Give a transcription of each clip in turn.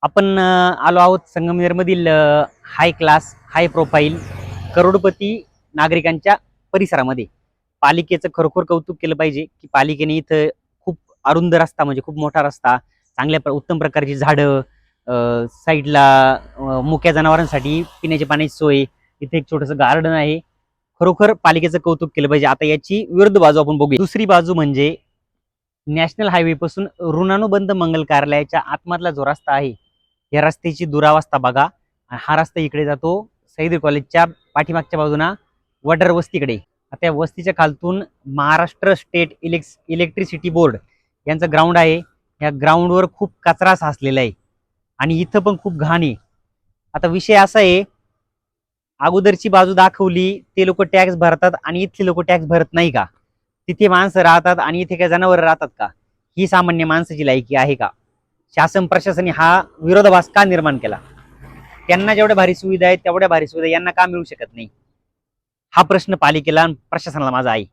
आपण आलो आहोत संगमनेरमधील हाय क्लास हाय प्रोफाईल करोडपती नागरिकांच्या परिसरामध्ये. पालिकेचं खरोखर कौतुक केलं पाहिजे की पालिकेने इथं खूप अरुंद रस्ता म्हणजे खूप मोठा रस्ता, उत्तम प्रकारची झाडं, साईडला मुक्या जनावरांसाठी पिण्याच्या पाण्याची सोय, इथे एक छोटंसं गार्डन आहे. खरोखर पालिकेचं कौतुक केलं पाहिजे. आता याची विरुद्ध बाजू आपण बघूया. दुसरी बाजू म्हणजे नॅशनल हायवे पासून ऋणानुबंध मंगल कार्यालयाच्या आतमधला जो रस्ता आहे, या रस्त्याची दुरावस्था बघा. हा रस्ता इकडे जातो सह्याद्री कॉलेजच्या पाठीमागच्या बाजूना वडर वस्तीकडे. त्या वस्तीच्या खालतून महाराष्ट्र स्टेट इलेक्ट्रिसिटी बोर्ड यांचं ग्राउंड आहे. या ग्राउंडवर खूप कचरा साचलेला आहे आणि इथं पण खूप घाण आहे. आता विषय असा आहे, अगोदरची बाजू दाखवली ते लोक टॅक्स भरतात आणि इथले लोक टॅक्स भरत नाही का? तिथे माणसं राहतात आणि इथे काय जनावर राहतात का? ही सामान्य माणसाची लायकी आहे का? शासन प्रशासनाने हा विरोधाभास का निर्माण केला? त्यांना जेवढ्या भारी सुविधा आहेत तेवढ्या भारी सुविधा यांना का मिळू शकत नाही? हा प्रश्न पालिकेला आणि प्रशासनाला माझा आहे.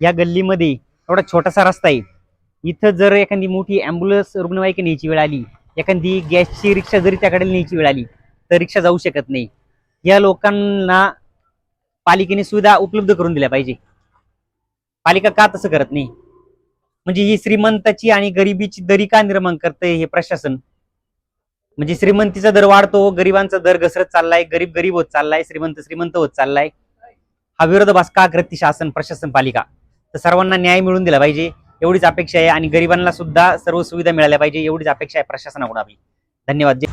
या गल्लीमध्ये एवढा छोटासा रस्ता आहे, इथं जर एखादी मोठी ॲम्ब्युलन्स रुग्णवाहिका न्यायची वेळ आली, एखादी गॅसची रिक्षा जरी त्याकडे न्यायची वेळ आली तर रिक्षा जाऊ शकत नाही. या लोकांना पालिकेने सुविधा उपलब्ध करून दिल्या पाहिजे. पालिका का तसं करत नाही? म्हणजे ही श्रीमंताची आणि गरिबीची दरी का निर्माण करते हे प्रशासन? म्हणजे श्रीमंतीचा दर वाढतो, गरिबांचा दर घसरत चाललाय, गरीब होत चाललाय, श्रीमंत होत चाललाय. हा विरोधाभास का करते शासन प्रशासन पालिका? तर सर्वांना न्याय मिळून दिला पाहिजे एवढीच अपेक्षा आहे आणि गरिबांना सुद्धा सर्व सुविधा मिळाल्या पाहिजे एवढीच अपेक्षा आहे प्रशासनाकडून आपली. धन्यवाद.